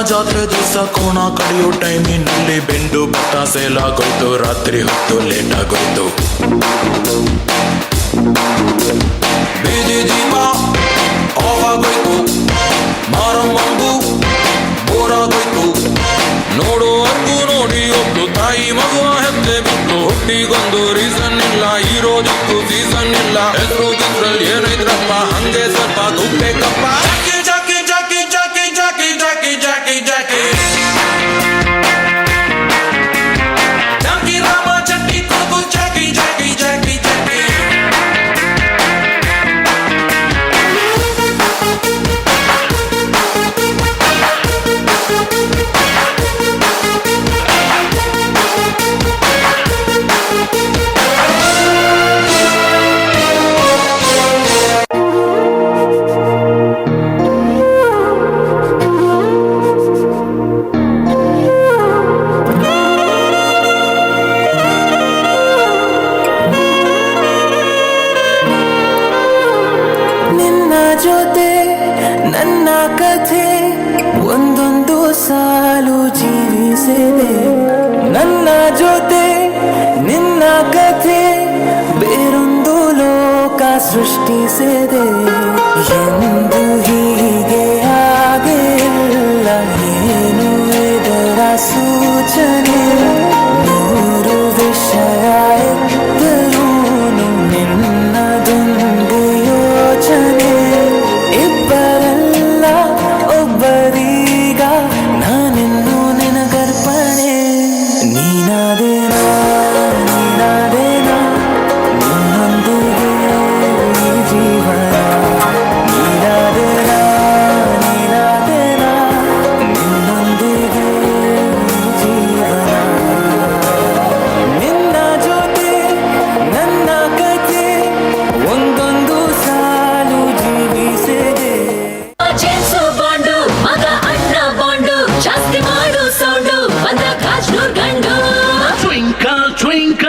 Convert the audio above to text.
ಜಾತ್ರೆ ದಿವಸ ಕೋಣ ಕಡಿಯೋ ಟೈಮಿನಲ್ಲಿ ಬೆಂಡು ಬೆಟ್ಟ ಸೇಲಾಗೋಯ್ತು, ರಾತ್ರಿ ಹೊತ್ತು ಲೇಟ್ ಆಗೋಯ್ತು. ಬೀದಿ ದೀಪ ಆಫ್ ಆಗೋಯ್ತು, ಮಾರಮ್ಮಂಬು ಬೋರಾಗೋಯ್ತು. ನೋಡುವರ್ಗೂ ನೋಡಿ ಒಬ್ಳು ತಾಯಿ ಮಗುವ ಹೆಜ್ಜೆ ಬಿಟ್ಟು, ಹುಟ್ಟಿಗೊಂದು ರೀಸನ್ ಇಲ್ಲ, ಇರೋದಿಕ್ಕೂ ಸೀಸನ್ ಇಲ್ಲ. ಹೆಸರು ಗಿದ್ರಲ್ಲಿ ಏನೈತ್ರಪ್ಪ, ಹಂಗೆ ಸ್ವಲ್ಪ ದುಡ್ಬೇಕಪ್ಪ. ಜಾಕಿ ಜಾಕಿ ಜಾಕಿ ಜಾಕಿ ಜಾಕಿ ಜಾಕಿ ಜಾಕಿ ಜಾಕಿ ರಾಮ ಚಟ್ಟಿ ಕೊಡು ಜಾಕಿ ಜಾಕಿ ಜಾಕಿ ಜಾಕಿ. ಜೊತೆ ನನ್ನ ಕಥೆ ಒಂದೊಂದು ಸಾಲು ಜೀವಿಸಿದೆ, ನನ್ನ ಜೊತೆ ನಿನ್ನ ಕಥೆ ಬೇರೊಂದು ಲೋಕ ಸೃಷ್ಟಿಸಿದೆ. ಎಂದು ಹೀಗೆ ಆಗಿಲ್ಲ, ಏನು ಇದರ ಸೂಚನೆ? ನೂರು ವಿಷಯ ಎತ್ತರೂ ನಿನ್ನದೊಂದು ಯೋಚನೆ. ಇಬ್ಬರಲ್ಲ ಒಬ್ಬರೀಗ, ನಾನಿನ್ನು ನಿನಗರ್ಪಣೆ. ನೀನಾದೇನಾ ನೀನಾದೇನಾ ನಿನ್ನೊಂದಿಗೆ ಈ ಜೀವನ. ನೀನಾದೇನಾ ನೀನಾದೇನಾ ನಿನ್ನೊಂದಿಗೆ ಈ ಜೀವನ. ನಿನ್ನ ಜೊತೆ ನನ್ನ ಕಥೆ ಒಂದೊಂದು ಸಾಲು ಜೀವಿಸಿದೆ. ಜೇಮ್ಸು ಬಾಂಡು ಮಗ ಅಣ್ಣ ಬಾಂಡು, ಜಾಸ್ತಿ ಮಾಡು ಸೌಂಡು ಬಂದ ಕಾಜ್ನೂರ್ ಗಂಡು. Twinkle, twinkle.